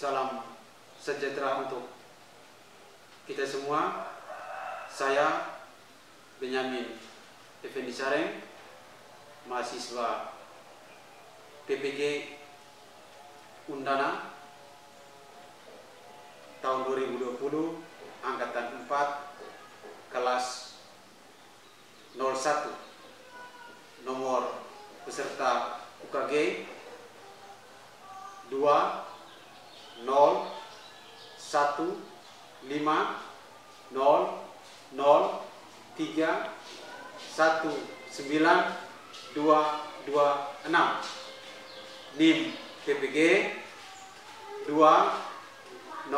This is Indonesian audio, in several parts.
Salam sejahtera untuk kita semua. Saya Benyamin Effendi Sareng, mahasiswa PPG Undana tahun 2020, angkatan 4, kelas 01, nomor peserta UKG 20115000922. NIM PPG 20011090554.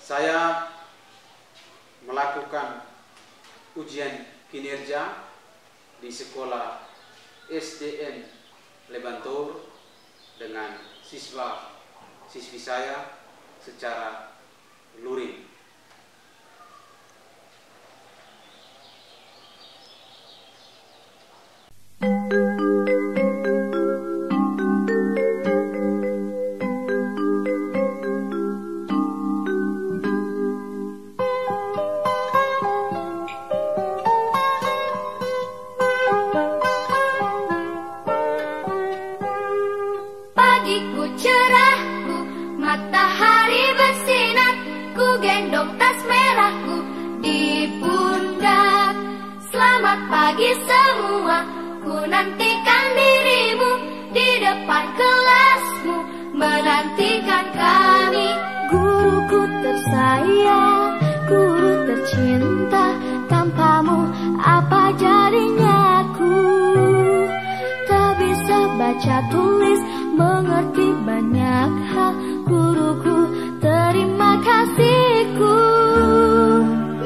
Saya melakukan ujian kinerja di sekolah SDN Lebantur dengan siswa-siswi saya secara luring. Pagiku cerahku, matahari bersinar, ku gendong tas merahku di pundak. Selamat pagi semua, ku nantikan dirimu di depan kelasmu, menantikan kami. Guruku tersayang, guru tercinta, tanpamu apa jadinya aku? Tak bisa baca tulis, mengerti banyak hal. Guruku, terima kasihku.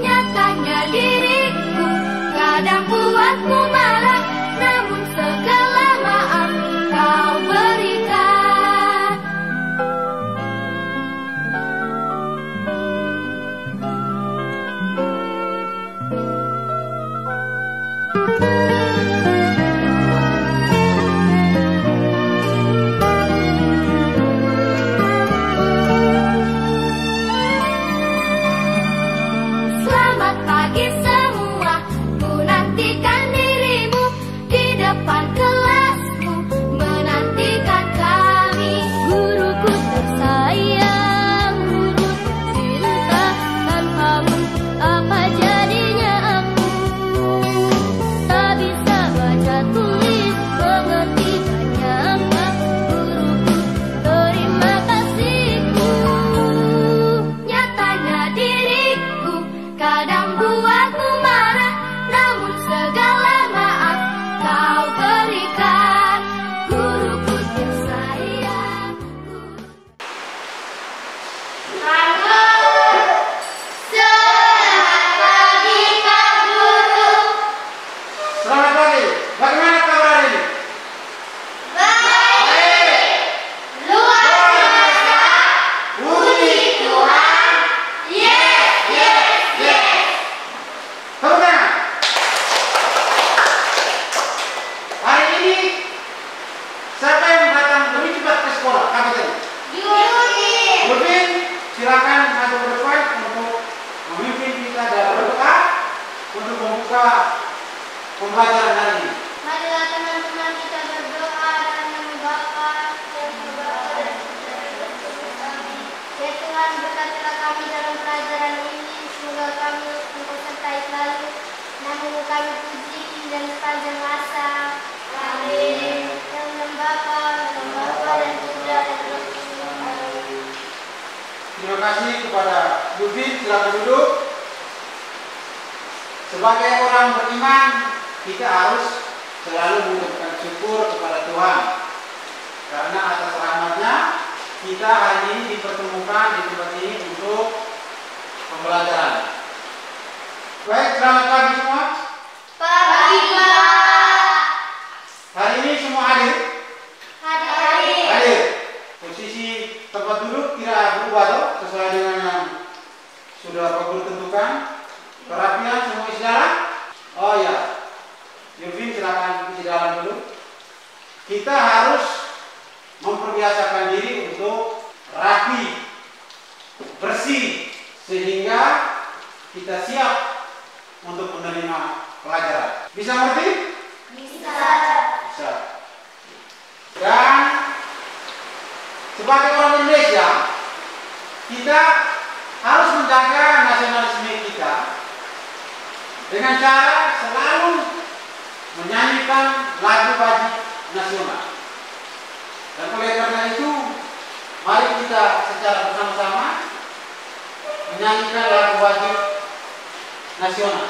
Nyatanya diriku kadang buatmu marah, namun segala maaf kau berikan. Selamat pagi semua, ku nantikan dirimu di depan kelasmu, menantikan kami. Guruku tersayang, guru tercinta, tanpamu apa jadinya aku? Tak bisa baca tulis, mengerti banyak hal. Guruku, terima kasihku. Nyatanya diriku kadang buatmu marah, namun segala maaf kau berikan. Guruku tersayang, Selamat pagi, bagaimana kabar hari ini? Puji Tuhan. Tepuk tangan. Hari ini siapa yang datang lebih cepat ke sekolah? Kapten Yudin, silakan maju ke depan untuk memimpin kita dalam berdoa untuk membuka pembelajaran hari ini. marilah teman-teman kita berdoa dalam nama Bapa dan Putra dan Roh Kudus. Amin. Ya Tuhan, berkatilah kami dalam pelajaran ini, semoga kami Engkau sertai selalu. Namamu kami puji dan sepanjang masa. Amin. Dalam nama Bapa dan Putra dan Roh Kudus. Amin. Terima kasih kepada Yudin, silakan duduk. Sebagai orang beriman, kita harus selalu mengucapkan syukur kepada Tuhan, karena atas rahmat-Nya kita hari ini dipertemukan di tempat ini untuk pembelajaran. Baik, selamat pagi semua. Pagi Pak. Hari ini semua hadir. Hadir. Hadir. Posisi tempat duduk tidak berubah toh, sesuai dengan yang sudah Pak Guru tentukan. Perapian semua isi kita harus memperbiasakan diri untuk rapi, bersih, sehingga kita siap untuk menerima pelajaran. Bisa ngerti? Bisa. Bisa. Dan sebagai orang Indonesia, kita harus menjaga nasionalisme kita dengan cara selalu menyanyikan lagu wajib nasional. Dan oleh karena itu, mari kita secara bersama-sama menyanyikan lagu wajib nasional.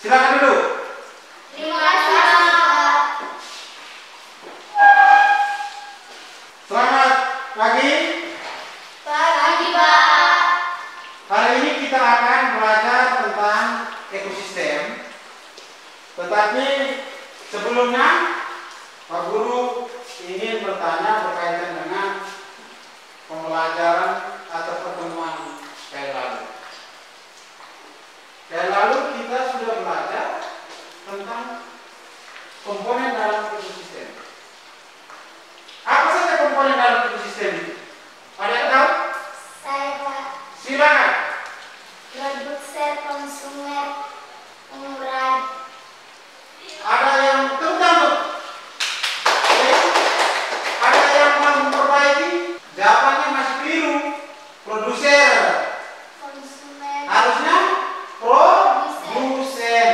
Silakan dulu. Terima kasih, Pak. Selamat pagi. Pagi, Pak. Hari ini kita akan belajar tentang ekosistem. Tetapi sebelumnya, Pak Guru ingin bertanya berkaitan dengan pembelajaran atau pertemuan kali lalu. Kali lalu kita sudah belajar tentang komponen dalam ekosistem. Apa saja komponen dalam ekosistem itu? Ada yang tahu? Saya, Pak. Silakan. Produser, konsumer, pengurai. Ada yang terutama. Ada yang mau memperbaiki. Jawabannya masih keliru. Produser. Konsumen. Harusnya produsen.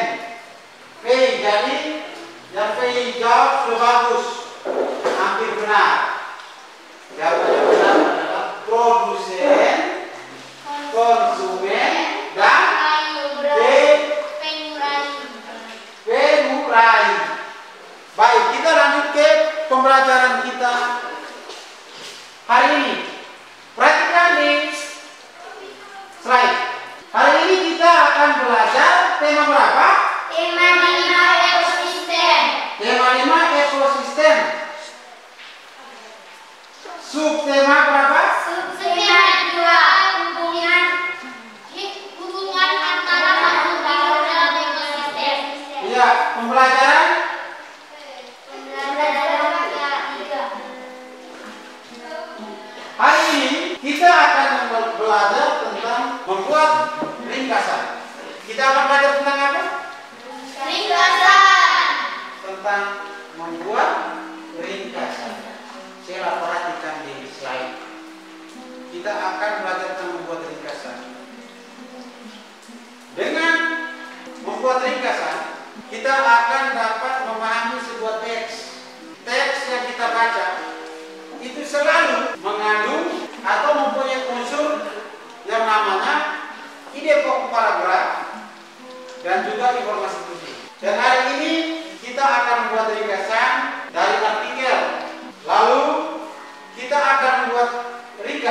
P, jadi yang P jawab sudah bagus. Hampir benar. Jawabannya benar adalah produsen, konsumen, dan pengurai. Baik, kita lanjut ke pembelajaran kita hari ini. Perhatikan di slide. Hari ini kita akan belajar tema berapa? Tema 5 ekosistem. Tema 5 ekosistem. Subtema berapa? Subtema 2 hubungan antara makhluk hidup dalam ekosistem. Iya, pembelajaran hari ini kita akan belajar tentang membuat ringkasan. Kita akan belajar tentang apa? Ringkasan. Tentang membuat ringkasan. Saya perhatikan di slide. Kita akan belajar tentang membuat ringkasan. Dengan membuat ringkasan, kita akan dapat memahami sebuah teks. Teks yang kita baca itu selalu mengandung atau mempunyai unsur yang namanya ide pokok paragraf dan juga informasi kunci. Dan hari ini kita akan membuat ringkasan dari artikel. Lalu kita akan membuat ringkasan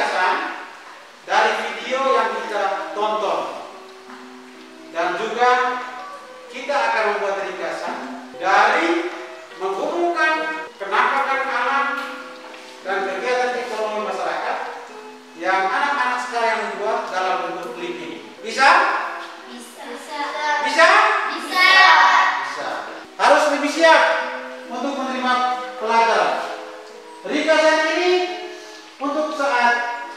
dari menghubungkan penampakan alam dan kegiatan ekonomi masyarakat yang anak-anak sekarang buat dalam bentuk clipping. Bisa? Bisa. Bisa? Bisa. Bisa. Harus lebih siap untuk menerima pelajaran. Ringkasan ini untuk saat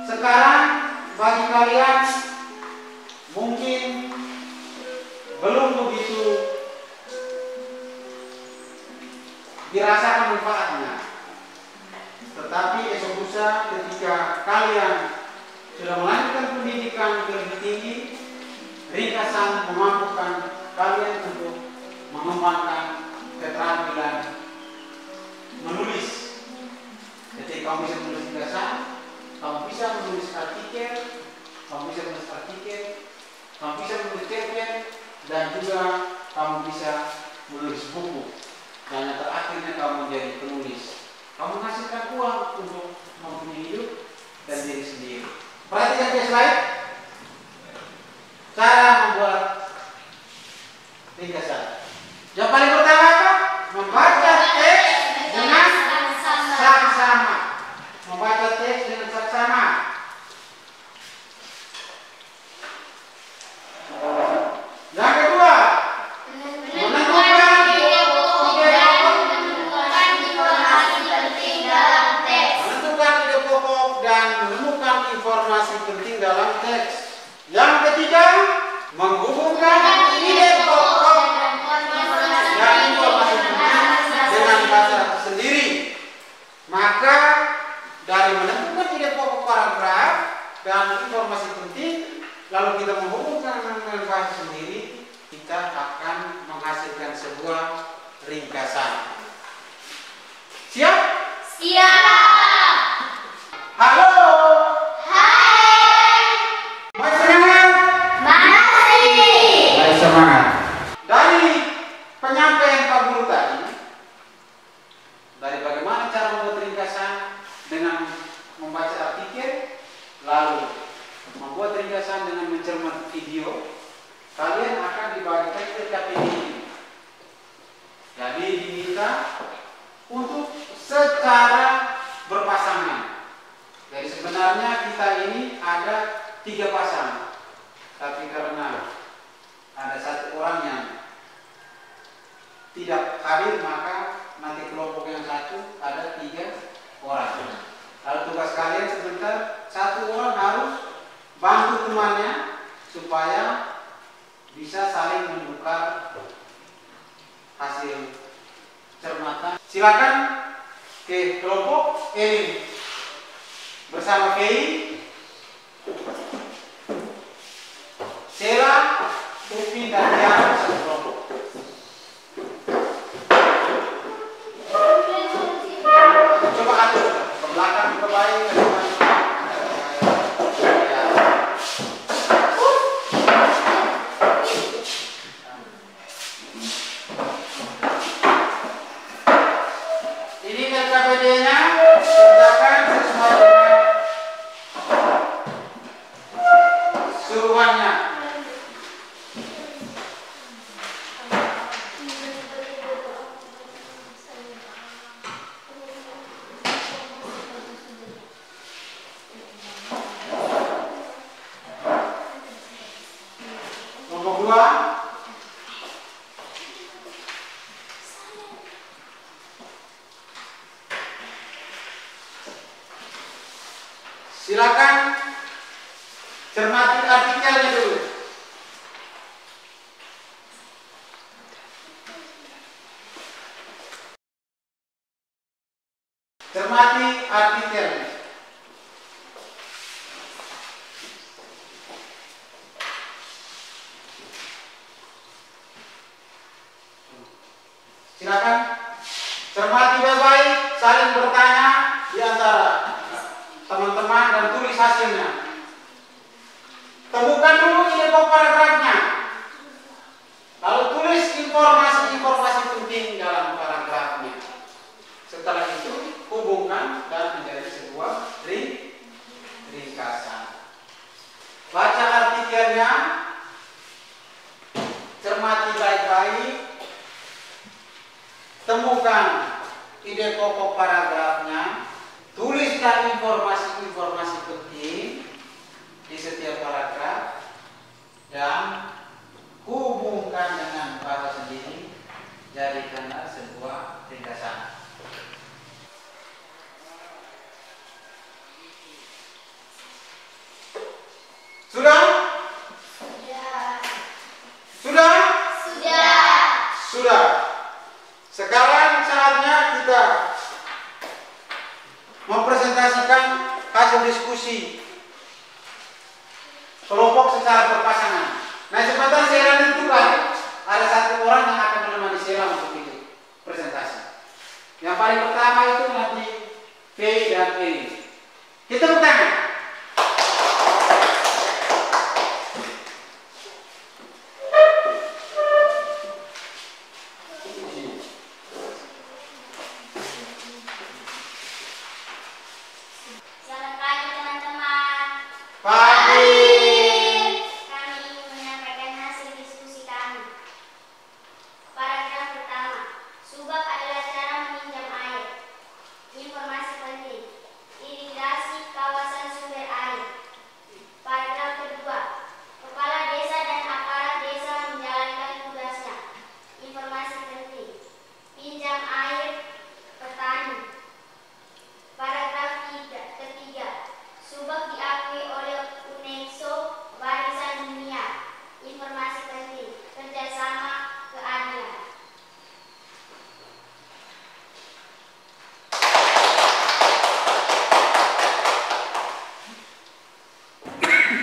sekarang bagi kalian mungkin belum begitu dirasakan manfaatnya. Tetapi esok lusa ketika kalian sudah melanjutkan pendidikan ke lebih tinggi, ringkasan memampukan kalian untuk mengembangkan keterampilan menulis. Jadi kamu bisa menulis ringkasan, kamu bisa menulis artikel, kamu bisa menulis cerpen, dan juga kamu bisa menulis buku. Dan yang terakhirnya kamu menjadi penulis. Kamu menghasilkan uang untuk mempunyai hidup dan diri sendiri. Perhatikan ke slide. Cara membuat ringkasan. Yang paling pertama apa? Membaca teks dengan saksama. Membaca teks dengan saksama. Yang kedua, menentukan ide pokok dan menemukan informasi penting dalam teks. Yang ketiga, menghubungkan ide pokok dan informasi penting dengan bahasa sendiri. Maka dari menentukan ide pokok paragraf dan informasi penting, lalu kita menghubungkan dengan bahasa sendiri, kita akan menghasilkan sebuah ringkasan. Siap? Siap. Halo. Hai. Masih semangat? Masih. Baik, semangat. Dari penyampaian Pak Guru tadi, dari bagaimana cara membuat ringkasan dengan membaca artikel, lalu membuat ringkasan dengan mencermati video, kalian akan dibagikan ke KPI. Jadi diminta untuk secara berpasangan. Jadi sebenarnya kita ini ada 3 pasang, tapi karena ada 1 orang yang tidak hadir, maka nanti kelompok yang 1 ada 3 orang. Lalu tugas kalian sebentar, 1 orang harus bantu temannya supaya bisa saling menukar hasil cermatan. Silakan ke kelompok ini bersama Kei, Sela, Upi, dan Tiara satu kelompok. Coba atur ke belakang, ke baik, ke depan. Ini KPD-nya kerjakan sesuai dengan suruhannya. Nomor 2, silakan cermati artikelnya dulu. Cermati artikelnya. Silakan cermati baik-baik, saling bertanya di antara teman-teman dan tulis hasilnya. Temukan dulu ide pokok paragrafnya. Lalu tulis informasi-informasi penting dalam paragrafnya. Setelah itu hubungkan dan menjadi sebuah ringkasan. Baca artikelnya, cermati baik-baik, temukan ide pokok paragrafnya, tuliskan informasi-informasi penting di setiap paragraf, dan hubungkan dengan bahasa sendiri, jadikanlah sebuah ringkasan. Sudah? Sudah? Sudah. Sekarang saatnya kita mempresentasikan hasil diskusi kelompok secara berpasangan. Nah, sebentar saya tentukan ada satu orang yang akan menemani saya untuk itu presentasi. Yang paling pertama itu nanti V dan E. Kita bertanya.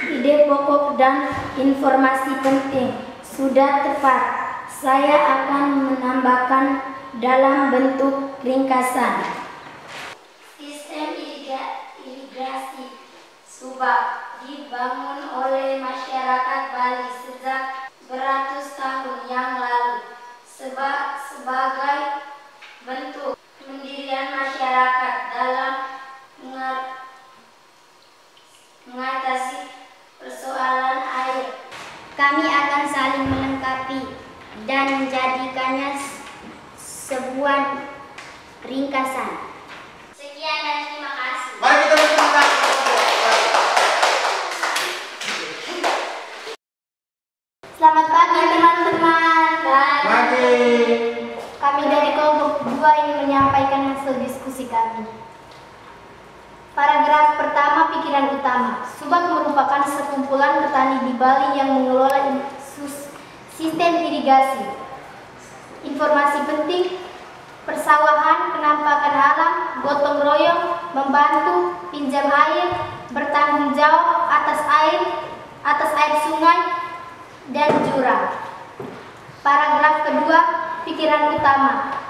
Ide pokok dan informasi penting sudah tepat. Saya akan menambahkan dalam bentuk ringkasan. Sistem irigasi Subak dibangun oleh masyarakat Bali sejak beratus tahun yang lalu sebagai bentuk pendirian masyarakat dalam mengatasi persoalan air. Kami akan saling melengkapi dan menjadikannya sebuah ringkasan. Sekian dan terima kasih. Mari kita berterima. Selamat pagi teman-teman. Pagi. Kami dari kelompok 2 ingin menyampaikan hasil diskusi kami. Paragraf pertama, pikiran utama. Subak merupakan sekumpulan petani di Bali yang mengelola sistem irigasi. Informasi penting: persawahan, penampakan alam, gotong royong, membantu, pinjam air, bertanggung jawab atas air sungai dan jurang. Paragraf kedua, pikiran utama.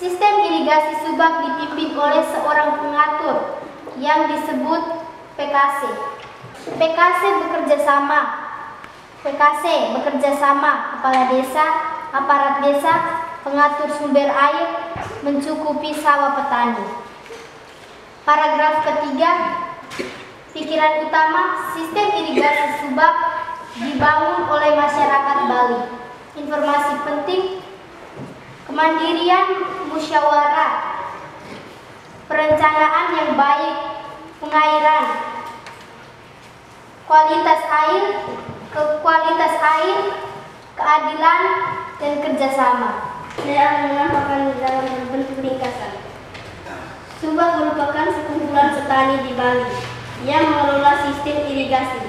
Sistem irigasi Subak dipimpin oleh seorang pengatur yang disebut PKC. PKC bekerja sama kepala desa, aparat desa, pengatur sumber air, mencukupi sawah petani. Paragraf ketiga, pikiran utama. Sistem irigasi Subak dibangun oleh masyarakat Bali. Informasi penting: kemandirian musyawarah, perencanaan yang baik, pengairan, kualitas air, keadilan, dan kerjasama. Saya akan menambahkan dalam bentuk ringkasan. Subak merupakan sekumpulan petani di Bali yang mengelola sistem irigasi.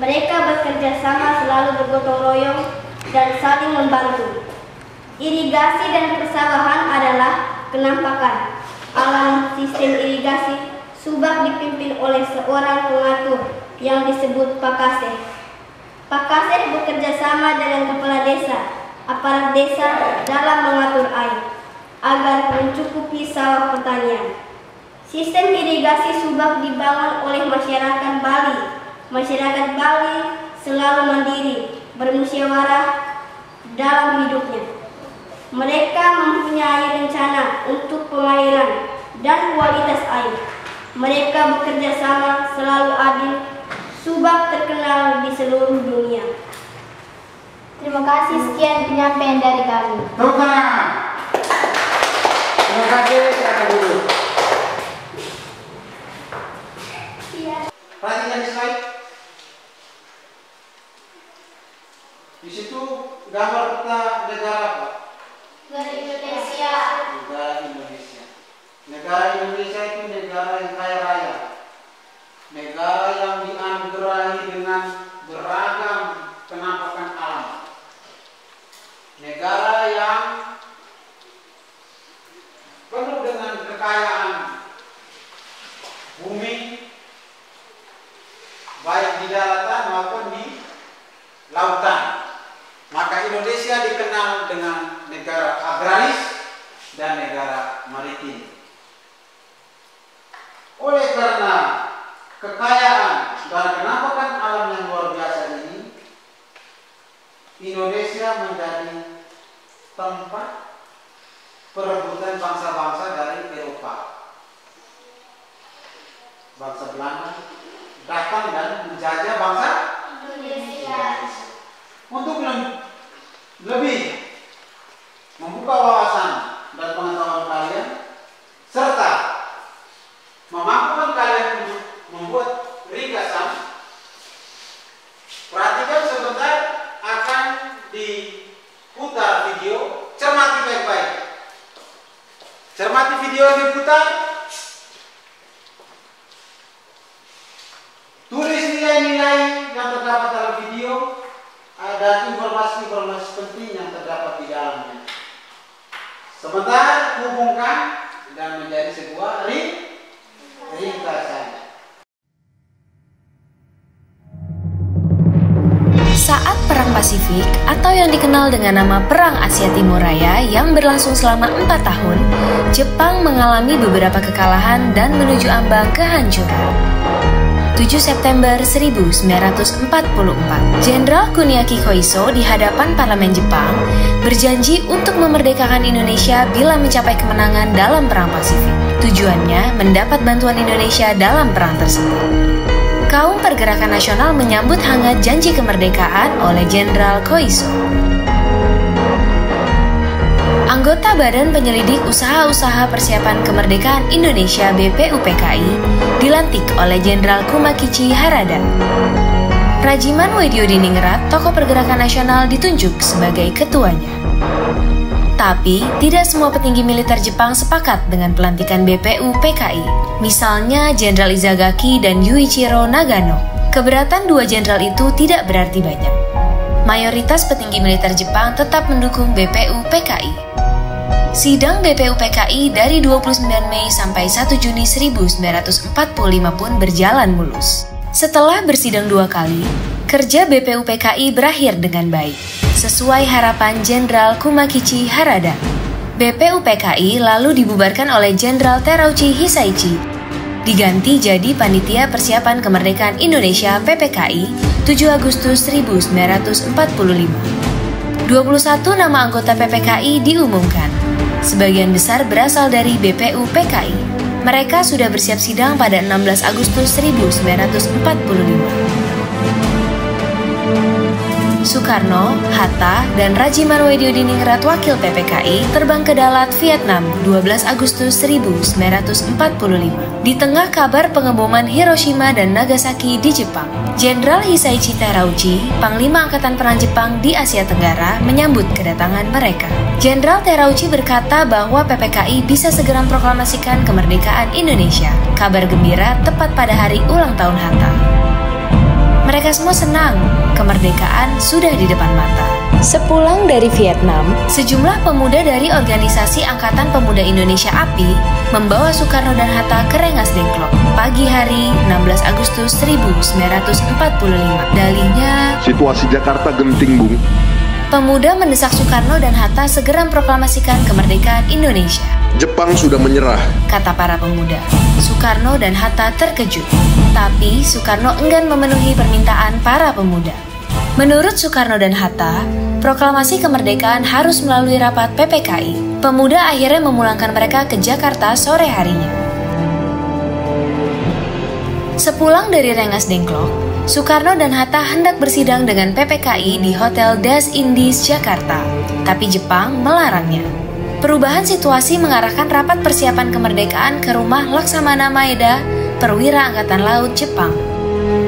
Mereka bekerja sama, selalu bergotong royong, dan saling membantu. Irigasi dan persawahan adalah kenampakan alam sistem irigasi. Subak dipimpin oleh seorang pengatur yang disebut Pakase. Pakase bekerja sama dengan kepala desa, aparat desa dalam mengatur air agar mencukupi sawah pertanian. Sistem irigasi Subak dibangun oleh masyarakat Bali. Masyarakat Bali selalu mandiri, bermusyawarah dalam hidupnya. Mereka mempunyai rencana untuk pengairan dan kualitas air. Mereka bekerja sama, selalu adil. Subak terkenal di seluruh dunia. Terima kasih, sekian penyampaian dari kami. Tepuk tangan. PKB silakan duduk. Perhatikan di slide. Di situ gambar peta negara apa? Negara Indonesia. Negara Indonesia. Negara Indonesia itu negara yang kaya raya. Negara yang dianugerahi dengan beragam penampakan alam. Negara yang penuh dengan kekayaan bumi, baik di daratan maupun di lautan. Maka Indonesia dikenal dengan negara agraris dan negara maritim. Oleh karena kekayaan dan penampakan alam yang luar biasa ini, Indonesia menjadi tempat perebutan bangsa-bangsa dari Eropa. Bangsa Belanda datang dan menjajah bangsa Indonesia. Untuk lebih membuka wawasan dan pengetahuan kalian, serta memampukan kalian untuk membuat ringkasan, perhatikan sebentar akan diputar video, cermati baik-baik. Cermati video yang diputar, tulis nilai-nilai yang terdapat dalam video dan informasi-informasi penting yang terdapat di dalamnya. Sebentar hubungkan dan menjadi sebuah ringkasan. Saat Perang Pasifik atau yang dikenal dengan nama Perang Asia Timur Raya yang berlangsung selama 4 tahun, Jepang mengalami beberapa kekalahan dan menuju ambang kehancuran. 7 September 1944, Jenderal Kuniaki Koiso di hadapan parlemen Jepang berjanji untuk memerdekakan Indonesia bila mencapai kemenangan dalam Perang Pasifik. Tujuannya mendapat bantuan Indonesia dalam perang tersebut. Kaum pergerakan nasional menyambut hangat janji kemerdekaan oleh Jenderal Koiso. Anggota Badan Penyelidik Usaha-Usaha Persiapan Kemerdekaan Indonesia BPUPKI dilantik oleh Jenderal Kumakichi Harada. Rajiman Wediodiningrat, tokoh pergerakan nasional, ditunjuk sebagai ketuanya. Tapi, tidak semua petinggi militer Jepang sepakat dengan pelantikan BPUPKI. Misalnya Jenderal Izagaki dan Yuichiro Nagano. Keberatan dua jenderal itu tidak berarti banyak. Mayoritas petinggi militer Jepang tetap mendukung BPUPKI. Sidang BPUPKI dari 29 Mei sampai 1 Juni 1945 pun berjalan mulus. Setelah bersidang 2 kali, kerja BPUPKI berakhir dengan baik, sesuai harapan Jenderal Kumakichi Harada. BPUPKI lalu dibubarkan oleh Jenderal Terauchi Hisaichi, diganti jadi Panitia Persiapan Kemerdekaan Indonesia PPKI 7 Agustus 1945. 21 nama anggota PPKI diumumkan. Sebagian besar berasal dari BPUPKI. Mereka sudah bersiap sidang pada 16 Agustus 1945. Soekarno, Hatta, dan Rajiman Wediodiningrat wakil PPKI terbang ke Dalat, Vietnam 12 Agustus 1945. Di tengah kabar pengeboman Hiroshima dan Nagasaki di Jepang, Jenderal Hisaichi Terauchi, Panglima Angkatan Perang Jepang di Asia Tenggara, menyambut kedatangan mereka. Jenderal Terauchi berkata bahwa PPKI bisa segera memproklamasikan kemerdekaan Indonesia. Kabar gembira tepat pada hari ulang tahun Hatta. Mereka semua senang, kemerdekaan sudah di depan mata. Sepulang dari Vietnam, sejumlah pemuda dari organisasi Angkatan Pemuda Indonesia API membawa Soekarno dan Hatta ke Rengas Dengklok pagi hari 16 Agustus 1945. Dalihnya, situasi Jakarta genting, Bung. Pemuda mendesak Soekarno dan Hatta segera memproklamasikan kemerdekaan Indonesia. Jepang sudah menyerah, kata para pemuda. Soekarno dan Hatta terkejut, tapi Soekarno enggan memenuhi permintaan para pemuda. Menurut Soekarno dan Hatta, proklamasi kemerdekaan harus melalui rapat PPKI. Pemuda akhirnya memulangkan mereka ke Jakarta sore harinya. Sepulang dari Rengas Dengklok, Soekarno dan Hatta hendak bersidang dengan PPKI di Hotel Das Indies, Jakarta, tapi Jepang melarangnya. Perubahan situasi mengarahkan rapat persiapan kemerdekaan ke rumah Laksamana Maeda, perwira Angkatan Laut Jepang.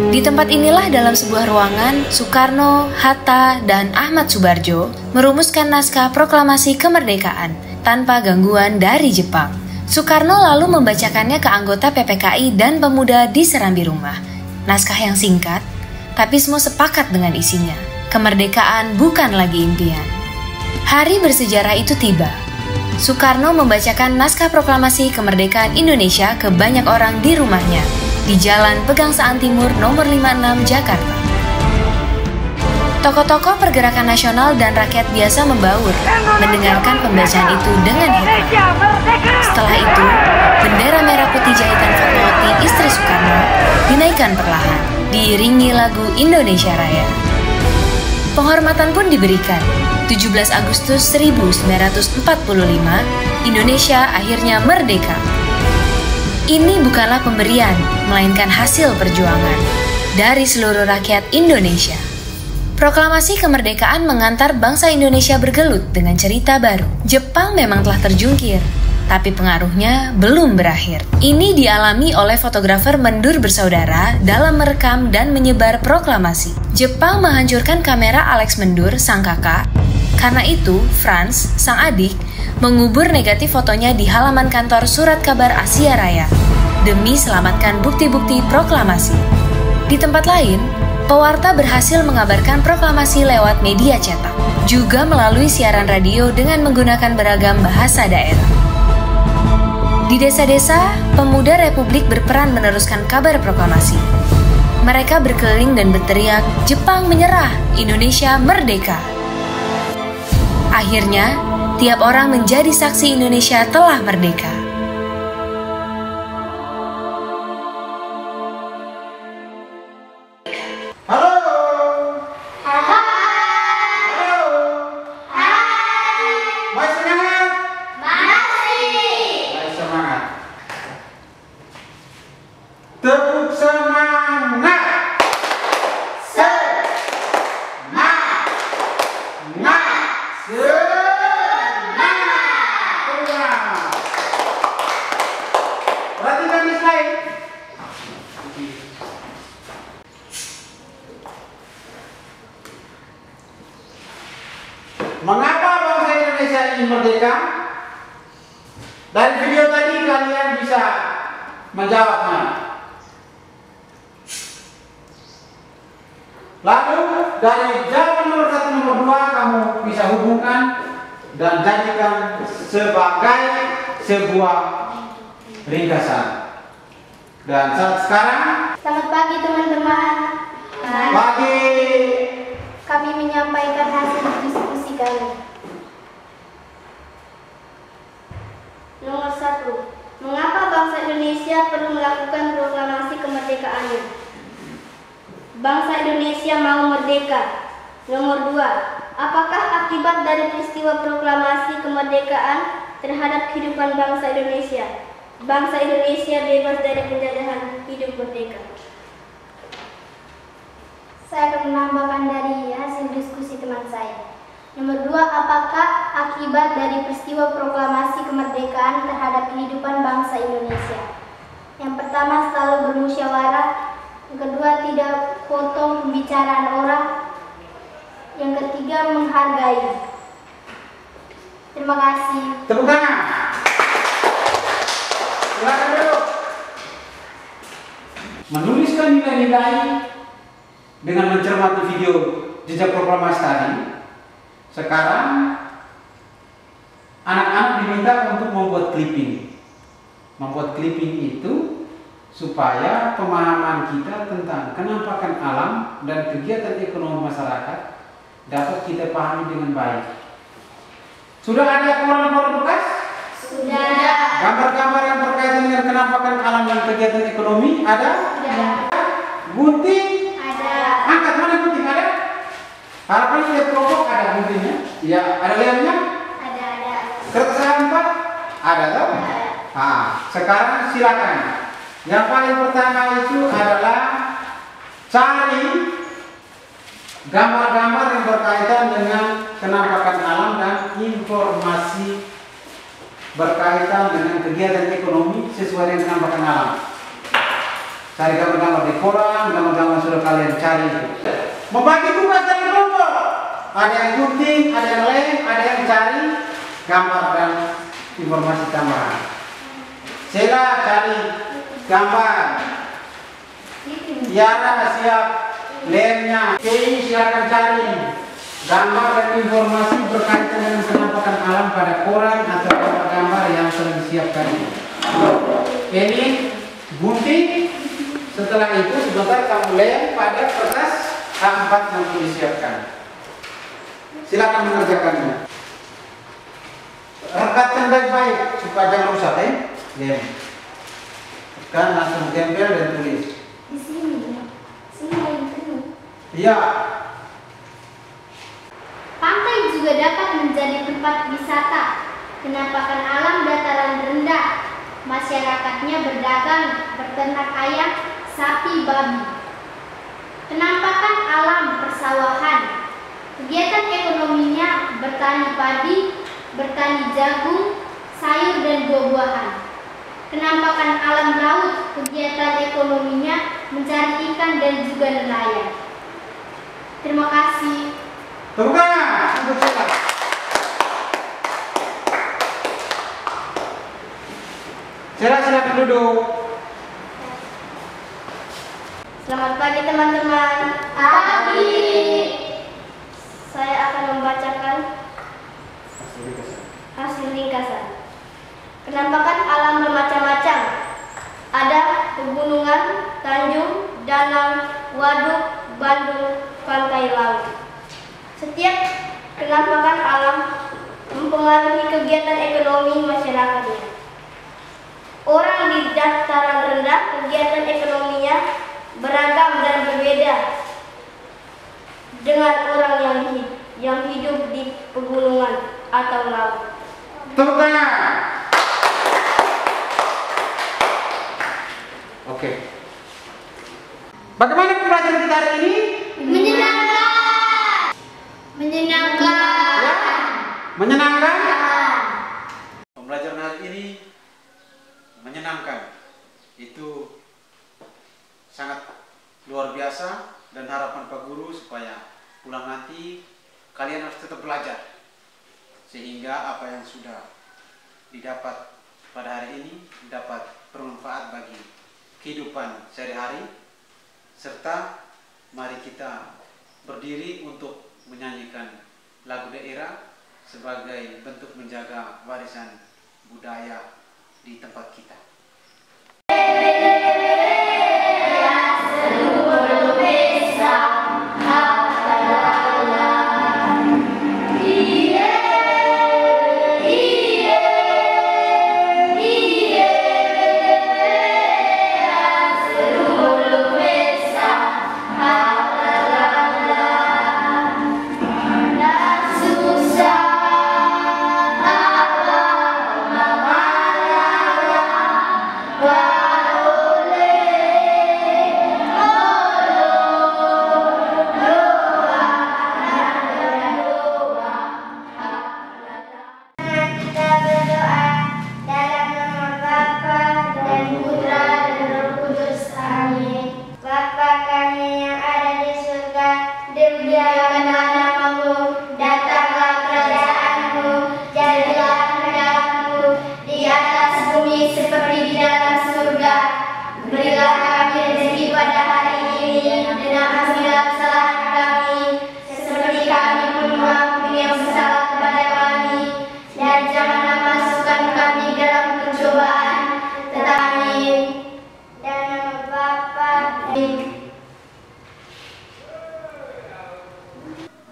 Di tempat inilah dalam sebuah ruangan, Soekarno, Hatta, dan Ahmad Subarjo merumuskan naskah proklamasi kemerdekaan tanpa gangguan dari Jepang. Soekarno lalu membacakannya ke anggota PPKI dan pemuda di serambi rumah. Naskah yang singkat, tapi semua sepakat dengan isinya. Kemerdekaan bukan lagi impian. Hari bersejarah itu tiba. Soekarno membacakan naskah proklamasi kemerdekaan Indonesia ke banyak orang di rumahnya, di Jalan Pegangsaan Timur nomor 56 Jakarta. Tokoh-tokoh pergerakan nasional dan rakyat biasa membaur, mendengarkan pembacaan itu dengan heran. Setelah itu, bendera merah putih jahitan Fatmawati istri Soekarno dinaikkan perlahan, diiringi lagu Indonesia Raya. Penghormatan pun diberikan. 17 Agustus 1945, Indonesia akhirnya merdeka. Ini bukanlah pemberian, melainkan hasil perjuangan dari seluruh rakyat Indonesia. Proklamasi kemerdekaan mengantar bangsa Indonesia bergelut dengan cerita baru. Jepang memang telah terjungkir, tapi pengaruhnya belum berakhir. Ini dialami oleh fotografer Mendur bersaudara dalam merekam dan menyebar proklamasi. Jepang menghancurkan kamera Alex Mendur, sang kakak. Karena itu, Franz, sang adik, mengubur negatif fotonya di halaman kantor Surat Kabar Asia Raya demi selamatkan bukti-bukti proklamasi. Di tempat lain, pewarta berhasil mengabarkan proklamasi lewat media cetak, juga melalui siaran radio dengan menggunakan beragam bahasa daerah. Di desa-desa, pemuda Republik berperan meneruskan kabar proklamasi. Mereka berkeliling dan berteriak, "Jepang menyerah, Indonesia merdeka." Akhirnya, tiap orang menjadi saksi Indonesia telah merdeka. Halo. Halo. Halo. Hai. Masih semangat? Masih. Masih semangat. Tepuk semangat. Perhatikan di slide. Mengapa bangsa Indonesia ingin merdeka? Dari video tadi kalian bisa menjawabnya. Lalu dari jawaban nomor 1, nomor 2 kamu bisa hubungkan dan jadikan sebagai sebuah ringkasan. Dan saat sekarang, Selamat pagi teman-teman. pagi. Kami menyampaikan hasil diskusi kami. Nomor 1. Mengapa bangsa Indonesia perlu melakukan proklamasi kemerdekaannya? Bangsa Indonesia mau merdeka. Nomor 2. Apakah akibat dari peristiwa proklamasi kemerdekaan terhadap kehidupan bangsa Indonesia? Bangsa Indonesia bebas dari penjajahan, hidup merdeka. Saya akan menambahkan dari hasil diskusi teman saya. Nomor 2, apakah akibat dari peristiwa proklamasi kemerdekaan terhadap kehidupan bangsa Indonesia? Yang pertama, selalu bermusyawarah. Yang kedua, tidak potong pembicaraan orang. Yang ketiga, menghargai. Terima kasih. Tepuk tangan. Silakan duduk. Menuliskan nilai-nilai dengan mencermati video jejak proklamasi tadi. Sekarang anak-anak diminta untuk membuat clipping. Membuat clipping itu supaya pemahaman kita tentang kenampakan alam dan kegiatan ekonomi masyarakat dapat kita pahami dengan baik. Sudah ada koran-koran bekas? Sudah. Gambar-gambar yang berkaitan dengan kenampakan alam dan kegiatan ekonomi ada? Sudah. Gunting? Ada. Angkat, mana gunting? Ada? Harapan lihat kelompok ada guntingnya? Ya, ada lemnya? Ada. Kertas A4? Ada toh? Nah, sekarang silakan. Yang paling pertama itu adalah cari gambar-gambar yang berkaitan dengan kenampakan alam dan informasi berkaitan dengan kegiatan ekonomi sesuai dengan penampakan alam. Cari gambar-gambar di koran, gambar-gambar sudah kalian cari itu. Membagi tugas dalam kelompok. Ada yang gunting, ada yang lem, ada yang cari gambar dan informasi tambahan. Sela cari gambar. Tiara siap lemnya. Kei silakan cari gambar dan informasi berkaitan dengan penampakan alam pada koran atau gambar-gambar yang sudah disiapkan. Ini gunting. Setelah itu sebentar kamu lem pada kertas A4 yang sudah disiapkan. Silakan mengerjakannya. Rekatkan baik-baik supaya jangan rusak lem. Kan langsung tempel dan tulis. Di sini yang penuh. Iya. Pantai juga dapat menjadi tempat wisata. Penampakan alam dataran rendah. Masyarakatnya berdagang, berternak ayam, sapi, babi. Penampakan alam persawahan. Kegiatan ekonominya bertani padi, bertani jagung, sayur dan buah-buahan. Penampakan alam laut. Kegiatan ekonominya mencari ikan dan juga nelayan. Terima kasih. Tepuk tangan untuk Sela. Sela silakan duduk. Selamat pagi teman-teman. Pagi. Saya akan membacakan hasil ringkasan. Penampakan alam bermacam-macam. Ada pegunungan, tanjung, danau, waduk, bandung, pantai laut. Setiap penampakan alam mempengaruhi kegiatan ekonomi masyarakatnya. Orang di dataran rendah kegiatan ekonominya beragam dan berbeda dengan orang yang hidup di pegunungan atau laut. Tepuk tangan. Oke. Bagaimana pembelajaran kita hari ini? Menyenangkan. Menyenangkan. Ya? Menyenangkan? Pembelajaran hari ini menyenangkan. Itu sangat luar biasa dan harapan Pak Guru supaya pulang nanti kalian harus tetap belajar sehingga apa yang sudah didapat pada hari ini dapat bermanfaat bagi kehidupan sehari-hari, serta mari kita berdiri untuk menyanyikan lagu daerah sebagai bentuk menjaga warisan budaya di tempat kita.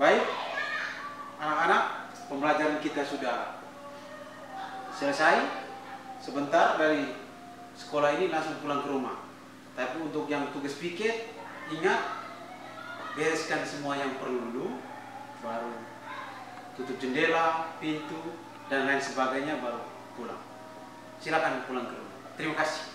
Baik, anak-anak, pembelajaran kita sudah selesai. Sebentar dari sekolah ini langsung pulang ke rumah. Tapi untuk yang tugas piket, ingat bereskan semua yang perlu dulu, baru tutup jendela, pintu, dan lain sebagainya, baru pulang. Silakan pulang ke rumah. Terima kasih.